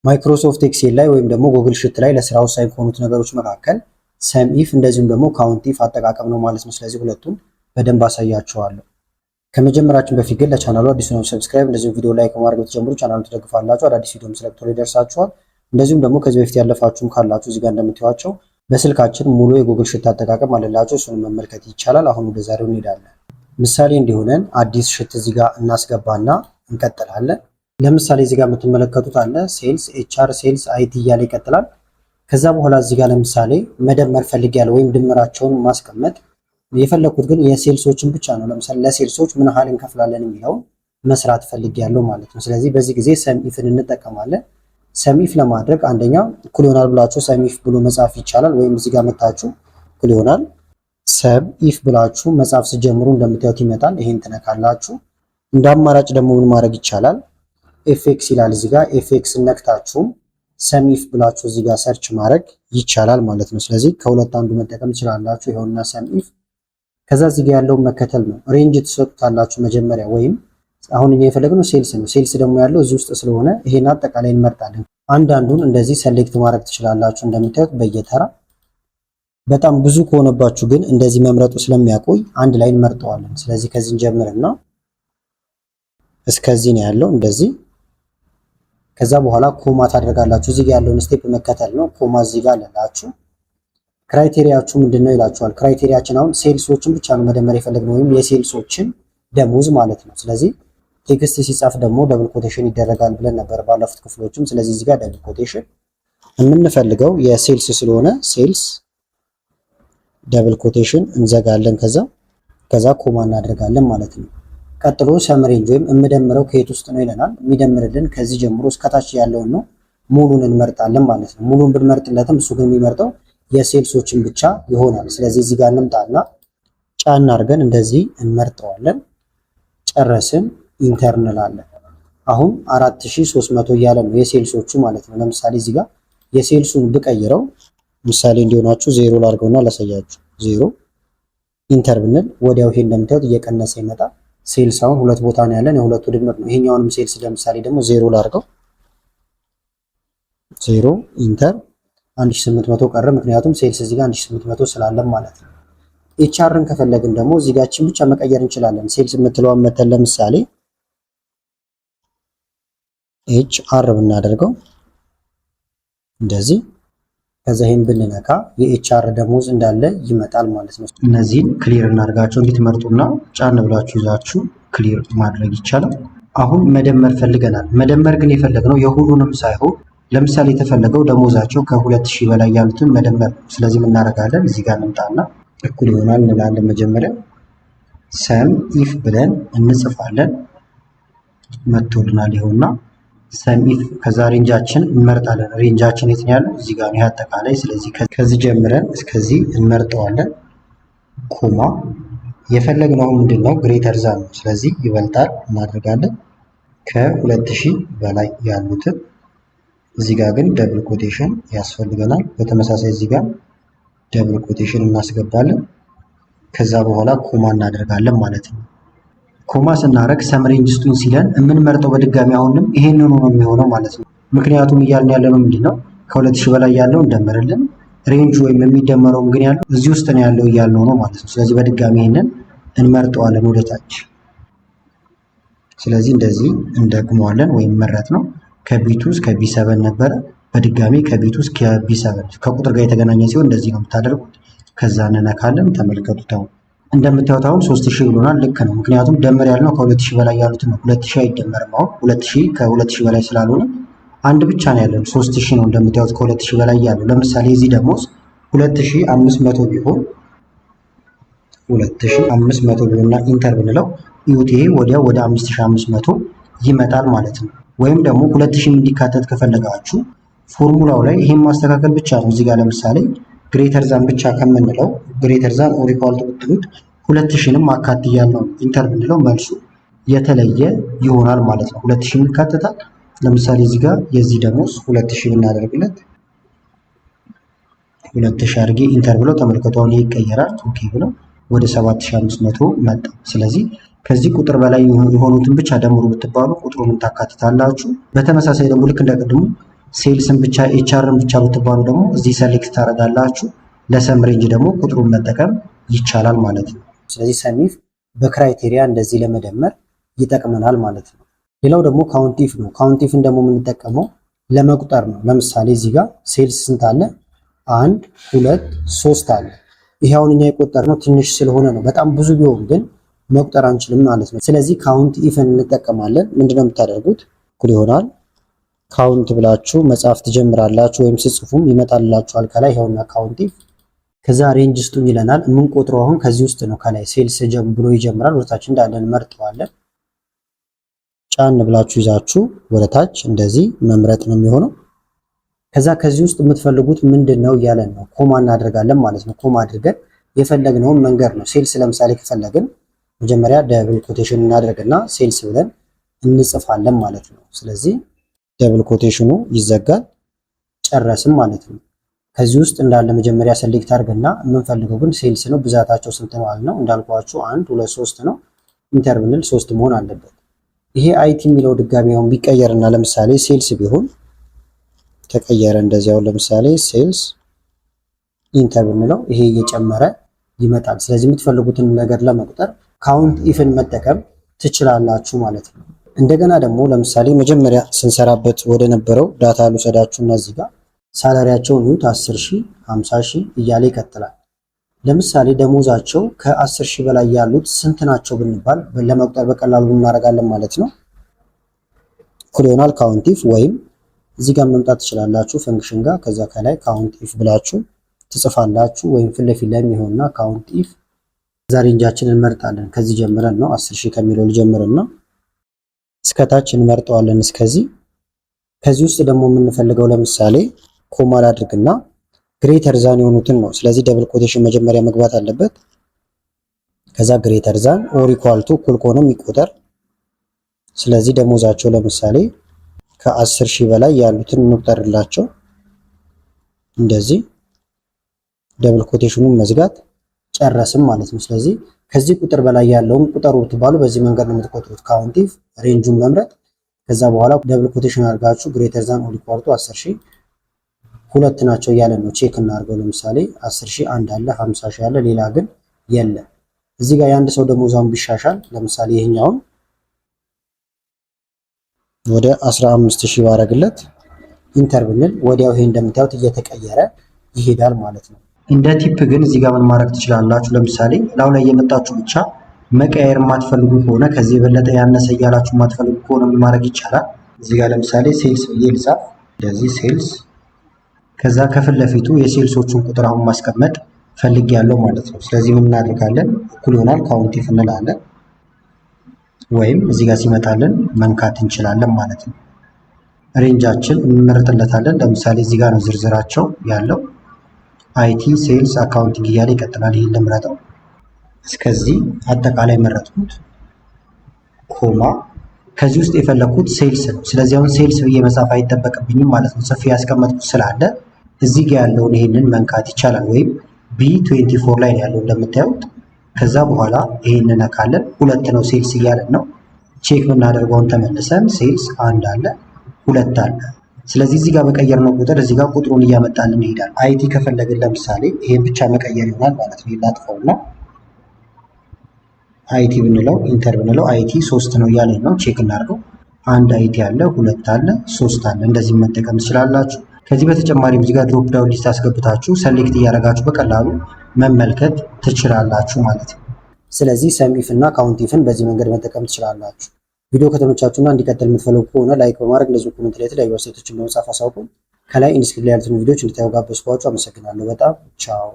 ማይክሮሶፍት ኤክሴል ላይ ወይም ደግሞ ጉግል ሽት ላይ ለስራ ወሳኝ ከሆኑት ነገሮች መካከል ሰም ኢፍ እንደዚሁም ደግሞ ካውንት ኢፍ አጠቃቀም ነው ማለት ነው። ስለዚህ ሁለቱን በደንብ አሳያችኋለሁ። ከመጀመራችን በፊት ግን ለቻናሉ አዲስ ነው ሰብስክራይብ፣ እንደዚሁም ቪዲዮ ላይክ በማድረግ ብትጀምሩ ቻናሉን ትደግፋላችሁ። አዳዲስ ቪዲዮም ስለቅቶሎ ይደርሳችኋል። እንደዚሁም ደግሞ ከዚህ በፊት ያለፋችሁም ካላችሁ እዚህ ጋር እንደምታዩዋቸው በስልካችን ሙሉ የጉግል ሽት አጠቃቀም አለላችሁ። እሱን መመልከት ይቻላል። አሁን ወደ ዛሬው እንሄዳለን። ምሳሌ እንዲሆነን አዲስ ሽት እዚህ ጋር እናስገባና እንቀጥላለን። ለምሳሌ እዚህ ጋር የምትመለከቱት አለ ሴልስ ኤችአር ሴልስ አይቲ እያለ ይቀጥላል። ከዛ በኋላ እዚህ ጋር ለምሳሌ መደመር ፈልጌያለሁ ወይም ድምራቸውን ማስቀመጥ የፈለኩት ግን የሴልሶችን ብቻ ነው። ለምሳሌ ለሴልሶች ምን ያህል እንከፍላለን የሚለውን መስራት ፈልጌያለሁ ማለት ነው። ስለዚህ በዚህ ጊዜ ሰም ኢፍን እንጠቀማለን። ሰም ኢፍ ለማድረግ አንደኛ እኩል ይሆናል ብላችሁ ሰም ኢፍ ብሎ መጻፍ ይቻላል። ወይም እዚህ ጋር መታችሁ እኩል ይሆናል ሰም ኢፍ ብላችሁ መጻፍ ሲጀምሩ እንደምታዩት ይመጣል። ይሄን ትነካላችሁ። እንደ አማራጭ ደግሞ ምን ማድረግ ይቻላል? ኤፍኤክስ ይላል እዚህ ጋር ኤፍኤክስ ነክታችሁም ሰም ኢፍ ብላችሁ እዚህ ጋር ሰርች ማድረግ ይቻላል ማለት ነው። ስለዚህ ከሁለት አንዱ መጠቀም ትችላላችሁ። ይኸውና ሰም ኢፍ። ከዛ እዚህ ጋር ያለውን መከተል ነው። ሬንጅ ትሰጡታላችሁ መጀመሪያ፣ ወይም አሁን እኛ የፈለግነው ሴልስ ነው። ሴልስ ደግሞ ያለው እዚህ ውስጥ ስለሆነ ይሄን አጠቃላይ እንመርጣለን። አንዳንዱን እንደዚህ ሰሌክት ማድረግ ትችላላችሁ እንደምታዩት በየተራ። በጣም ብዙ ከሆነባችሁ ግን እንደዚህ መምረጡ ስለሚያቆይ አንድ ላይ እንመርጠዋለን። ስለዚህ ከዚህ እንጀምርና እስከዚህ ነው ያለው እንደዚህ። ከዛ በኋላ ኮማ ታደርጋላችሁ። እዚህ ጋር ያለውን ስቴፕ መከተል ነው። ኮማ እዚህ ጋር አለላችሁ። ክራይቴሪያችሁ ምንድነው ይላችኋል። ክራይቴሪያችን አሁን ሴልሶችን ብቻ ነው መደመር የፈለግነው ወይም የሴልሶችን ደሞዝ ማለት ነው። ስለዚህ ቴክስት ሲጻፍ ደግሞ ደብል ኮቴሽን ይደረጋል ብለን ነበር ባለፉት ክፍሎችም። ስለዚህ እዚህ ጋር ደብል ኮቴሽን የምንፈልገው የሴልስ ስለሆነ ሴልስ ደብል ኮቴሽን እንዘጋለን። ከዛ ኮማ እናደርጋለን ማለት ነው። ቀጥሎ ሰም ሬንጅ ወይም የምደምረው ከየት ውስጥ ነው ይለናል። የሚደምርልን ከዚህ ጀምሮ እስከታች ያለውን ነው። ሙሉን እንመርጣለን ማለት ነው። ሙሉን ብንመርጥለትም እሱ ግን የሚመርጠው የሴልሶችን ብቻ ይሆናል። ስለዚህ እዚህ ጋር እንምጣና ጫን አድርገን እንደዚህ እንመርጠዋለን። ጨረስን፣ ኢንተር እንላለን። አሁን 4300 እያለ ነው የሴልሶቹ ማለት ነው። ለምሳሌ እዚህ ጋር የሴልሱን ብቀይረው ምሳሌ እንዲሆናችሁ ዜሮ ላድርገውና ላሳያችሁ። ዜሮ ኢንተር ብንል ወዲያው ይሄ እንደምታዩት እየቀነሰ ይመጣል። ሴልስ አሁን ሁለት ቦታ ነው ያለን፣ የሁለቱ ድምር ነው። ይሄኛውንም ሴልስ ለምሳሌ ደግሞ ዜሮ ላድርገው። ዜሮ ኢንተር 1800 ቀረ። ምክንያቱም ሴልስ እዚህ ጋር 1800 ስላለን ማለት ነው። ኤችአርን ከፈለግን ደግሞ እዚህ ጋርችን ብቻ መቀየር እንችላለን። ሴልስ የምትለዋን መተን ለምሳሌ ኤችአር ብናደርገው እንደዚህ። ከዛ ይሄን ብንነካ የኤችአር ደሞዝ እንዳለ ይመጣል ማለት ነው። እነዚህን ክሊር እናድርጋቸው እንድትመርጡና ጫን ብላችሁ ይዛችሁ ክሊር ማድረግ ይቻላል። አሁን መደመር ፈልገናል። መደመር ግን የፈለግነው የሁሉንም ሳይሆን ለምሳሌ የተፈለገው ደሞዛቸው ከ2000 በላይ ያሉትን መደመር። ስለዚህ ምን እናደርጋለን? እዚህ ጋር እንምጣና እኩል ይሆናል እንላለን። መጀመሪያ ሰም ኢፍ ብለን እንጽፋለን። መጥቶልናል ይኸውና ሰም ኢፍ። ከዛ ሬንጃችን እንመርጣለን። ሬንጃችን የት ነው ያለው? እዚህ ጋር ነው አጠቃላይ። ስለዚህ ከዚህ ጀምረን እስከዚህ እንመርጠዋለን። ኮማ የፈለግነው ምንድነው? ግሬተር ዛን ነው። ስለዚህ ይበልጣል እናደርጋለን። ከ2000 በላይ ያሉትን። እዚህ ጋር ግን ደብል ኮቴሽን ያስፈልገናል። በተመሳሳይ እዚህ ጋር ደብል ኮቴሽን እናስገባለን። ከዛ በኋላ ኮማ እናደርጋለን ማለት ነው። ኮማ ስናደርግ ሰም ሬንጅ ስጡን ሲለን የምንመርጠው በድጋሚ አሁንም ይሄንኑ ነው የሚሆነው ማለት ነው። ምክንያቱም እያልን ያለነው ምንድነው? ከ2000 በላይ ያለው እንደምርልን፣ ሬንጅ ወይም የሚደመረው ግን ያለው እዚህ ውስጥ ነው ያለው እያልነው ነው ማለት ነው። ስለዚህ በድጋሚ ይሄንን እንመርጠዋለን ወደታች። ስለዚህ እንደዚህ እንደግመዋለን ወይም መረጥ ነው። ከቢቱ እስከ ቢ7 ነበረ። በድጋሚ ከቢቱ እስከ ቢ7 ከቁጥር ጋር የተገናኘ ሲሆን እንደዚህ ነው የምታደርጉት። ከዛ እንነካለን። ተመልከቱት። አሁን እንደምታዩት አሁን 3000 ብሎናል። ልክ ነው። ምክንያቱም ደምር ያልነው ከ2000 በላይ ያሉትን ነው። 2000 አይደመርም። አሁን 2000 ከ2000 በላይ ስላልሆነ አንድ ብቻ ነው ያለን 3000 ነው እንደምታዩት ከ2000 በላይ ያለው። ለምሳሌ እዚህ ደሞዝ 2500 ቢሆን 2500 ቢሆንና ኢንተር ብንለው ይሁት ይሄ ወዲያው ወደ 5500 ይመጣል ማለት ነው። ወይም ደግሞ 2000 እንዲካተት ከፈለጋችሁ ፎርሙላው ላይ ይሄን ማስተካከል ብቻ ነው። እዚህ ጋር ለምሳሌ ግሬተር ዛን ብቻ ከምንለው ግሬተር ዛን ኦር ኢኳል ቱ ብትሉት 2000ንም አካት ያለው ኢንተር ብንለው መልሱ የተለየ ይሆናል ማለት ነው። 2000 ይካተታል። ለምሳሌ እዚህ ጋር የዚህ ደሞዝ 2000 ብናደርግለት 2000 አድርጌ ኢንተር ብለው ተመልከቱ። አሁን ይቀየራል። ኦኬ ብለው ወደ 7500 መጣ። ስለዚህ ከዚህ ቁጥር በላይ የሆኑትን ብቻ ደምሩ ብትባሉ ቁጥሩን ታካትታላችሁ። በተመሳሳይ ደግሞ ልክ እንደቀድሙ ሴልስን ብቻ ኤችአርን ብቻ ብትባሉ ደግሞ እዚህ ሰሌክት ታደርጋላችሁ። ለሰም ሬንጅ ደግሞ ቁጥሩን መጠቀም ይቻላል ማለት ነው። ስለዚህ ሰም ኢፍ በክራይቴሪያ እንደዚህ ለመደመር ይጠቅመናል ማለት ነው። ሌላው ደግሞ ካውንት ኢፍ ነው። ካውንት ኢፍን ደግሞ የምንጠቀመው ለመቁጠር ነው። ለምሳሌ እዚህ ጋር ሴልስ ስንት አለ? 1 2 3 አለ። ይሄ አሁን እኛ የቆጠርነው ትንሽ ስለሆነ ነው። በጣም ብዙ ቢሆን ግን መቁጠር አንችልም ማለት ነው። ስለዚህ ካውንት ኢፍን እንጠቀማለን። ምንድነው የምታደርጉት? እኩል ይሆናል ካውንት ብላችሁ መጻፍ ትጀምራላችሁ፣ ወይም ስጽፉም ይመጣላችኋል ከላይ ይሄውና ካውንት ኢፍ። ከዛ ሬንጅ ስጡኝ ይለናል። የምንቆጥረው አሁን ከዚህ ውስጥ ነው። ከላይ ሴልስ ብሎ ይጀምራል። ወደታች እንዳለን መርጠዋለን። ጫን ብላችሁ ይዛችሁ ወደታች እንደዚህ መምረጥ ነው የሚሆነው። ከዛ ከዚህ ውስጥ የምትፈልጉት ምንድነው እያለን ነው። ኮማ እናደርጋለን ማለት ነው። ኮማ አድርገን የፈለግነውን መንገድ ነው። ሴልስ ለምሳሌ ከፈለግን መጀመሪያ ደብል ኮቴሽን እናደርግና ሴልስ ብለን እንጽፋለን ማለት ነው። ስለዚህ ደብል ኮቴሽኑ ይዘጋል። ጨረስም ማለት ነው። ከዚህ ውስጥ እንዳለ መጀመሪያ ሰሌክት አድርገና የምንፈልገው ግን ሴልስ ነው። ብዛታቸው ስንት ነው አልነው። እንዳልኳችሁ 1 2 3 ነው። ኢንተር ብንል 3 መሆን አለበት። ይሄ አይቲ የሚለው ድጋሚ አሁን ቢቀየርና ለምሳሌ ሴልስ ቢሆን ተቀየረ። እንደዚህ አሁን ለምሳሌ ሴልስ ኢንተር ብንለው ይሄ እየጨመረ ይመጣል። ስለዚህ የምትፈልጉትን ነገር ለመቁጠር ካውንት ኢፍን መጠቀም ትችላላችሁ ማለት ነው። እንደገና ደግሞ ለምሳሌ መጀመሪያ ስንሰራበት ወደ ነበረው ዳታ ልውሰዳችሁና እዚህ ጋር ሳላሪያቸውን ይሁት 10,000 50,000 እያለ ይቀጥላል። ለምሳሌ ደሞዛቸው ከ10,000 በላይ ያሉት ስንት ናቸው ብንባል ለመቁጠር በቀላሉ እናደርጋለን ማለት ነው። እኩል ይሆናል ካውንት ኢፍ፣ ወይም እዚህ ጋር መምጣት ትችላላችሁ ፈንክሽን ጋር። ከዛ ከላይ ካውንት ኢፍ ብላችሁ ትጽፋላችሁ፣ ወይም ፊት ለፊት ላይ የሚሆንና ካውንት ኢፍ። ከዛ ሬንጃችንን እንመርጣለን። ከዚህ ጀምረን ነው 10,000 ከሚለው ልጀምርና እስከታች እንመርጠዋለን እስከዚህ። ከዚህ ውስጥ ደግሞ የምንፈልገው ለምሳሌ ኮማ ላድርግና ግሬተር ዛን የሆኑትን ነው። ስለዚህ ደብል ኮቴሽን መጀመሪያ መግባት አለበት። ከዛ ግሬተር ዛን ኦር ኢኳል ቱ እኩል ከሆነ የሚቆጠር። ስለዚህ ደሞዛቸው ለምሳሌ ከ10,000 በላይ ያሉትን እንቁጠርላቸው። እንደዚህ ደብል ኮቴሽኑን መዝጋት ጨረስም ማለት ነው። ስለዚህ ከዚህ ቁጥር በላይ ያለውን ቁጠሩ ብትባሉ በዚህ መንገድ ነው የምትቆጥሩት። ካውንት ኢፍ ሬንጁን መምረጥ፣ ከዛ በኋላ ደብል ኮቴሽን አድርጋችሁ ግሬተር ዛን ኦር ኢኳል ቱ 10,000 ሁለት ናቸው እያለ ነው። ቼክ እናድርገው። ለምሳሌ 10,000 አንድ አለ፣ 50,000 አለ፣ ሌላ ግን የለም። እዚህ ጋር የአንድ ሰው ደሞዛውን ቢሻሻል ለምሳሌ ይሄኛውን ወደ 15,000 ባረግለት ኢንተር ብንል ወዲያው ይሄ እንደምታዩት እየተቀየረ ይሄዳል ማለት ነው። እንደ ቲፕ ግን እዚህ ጋር ምን ማድረግ ትችላላችሁ? ለምሳሌ ላው ላይ የመጣችሁ ብቻ መቀየር የማትፈልጉ ከሆነ ከዚህ የበለጠ ያነሰ እያላችሁ የማትፈልጉ ከሆነ ምን ማድረግ ይቻላል? እዚህ ጋር ለምሳሌ ሴልስ ብዬ ልጻፍ። እንደዚህ ሴልስ፣ ከዛ ከፊት ለፊቱ የሴልሶቹን ቁጥር አሁን ማስቀመጥ ፈልግ ያለው ማለት ነው። ስለዚህ ምን እናደርጋለን? እኩል ይሆናል ካውንት ኢፍ እንላለን፣ ወይም እዚህ ጋር ሲመጣልን መንካት እንችላለን ማለት ነው። ሬንጃችን እንመርጥለታለን። ለምሳሌ እዚህ ጋር ነው ዝርዝራቸው ያለው። አይቲ፣ ሴልስ፣ አካውንቲንግ እያለ ይቀጥላል። ይሄን ልምረጠው። እስከዚህ አጠቃላይ መረጥኩት። ኮማ፣ ከዚህ ውስጥ የፈለኩት ሴልስ ነው። ስለዚህ አሁን ሴልስ ብዬ መጻፍ አይጠበቅብኝም ማለት ነው። ጽፌ ያስቀመጥኩት ስላለ እዚህ ጋር ያለውን ይሄንን መንካት ይቻላል። ወይም B24 ላይ ያለው እንደምታዩት። ከዛ በኋላ ይሄንን ነካለን። ሁለት ነው ሴልስ እያለን ነው። ቼክ ብናደርገውን ተመልሰን ሴልስ አንድ አለ፣ ሁለት አለ። ስለዚህ እዚህ ጋር በቀየርነው ቁጥር እዚህ ጋር ቁጥሩን እያመጣልን ይሄዳል። አይቲ ከፈለግን ለምሳሌ ይሄን ብቻ መቀየር ይሆናል ማለት ነው። ይላጥፈውና አይቲ ብንለው ኢንተር ብንለው አይቲ 3 ነው እያለኝ ነው። ቼክ እናድርገው። አንድ አይቲ አለ፣ ሁለት አለ፣ 3 አለ። እንደዚህ መጠቀም ትችላላችሁ። ከዚህ በተጨማሪም እዚህ ጋር ድሮፕ ዳውን ሊስት አስገብታችሁ ሰሌክት እያደረጋችሁ በቀላሉ መመልከት ትችላላችሁ ማለት ነው። ስለዚህ ሰም ኢፍ እና ካውንት ኢፍን በዚህ መንገድ መጠቀም ትችላላችሁ። ቪዲዮ ከተመቻችሁና እንዲቀጥል የምትፈልጉ ከሆነ ላይክ በማድረግ እንደዚሁ ኮሜንት ላይ የተለያዩ አስተያየቶችን በመጻፍ አሳውቁን። ከላይ ኢንስክሪፕት ላይ ያሉትን ቪዲዮዎች እንድታዩ ጋበዝኳችሁ። አመሰግናለሁ በጣም ቻው።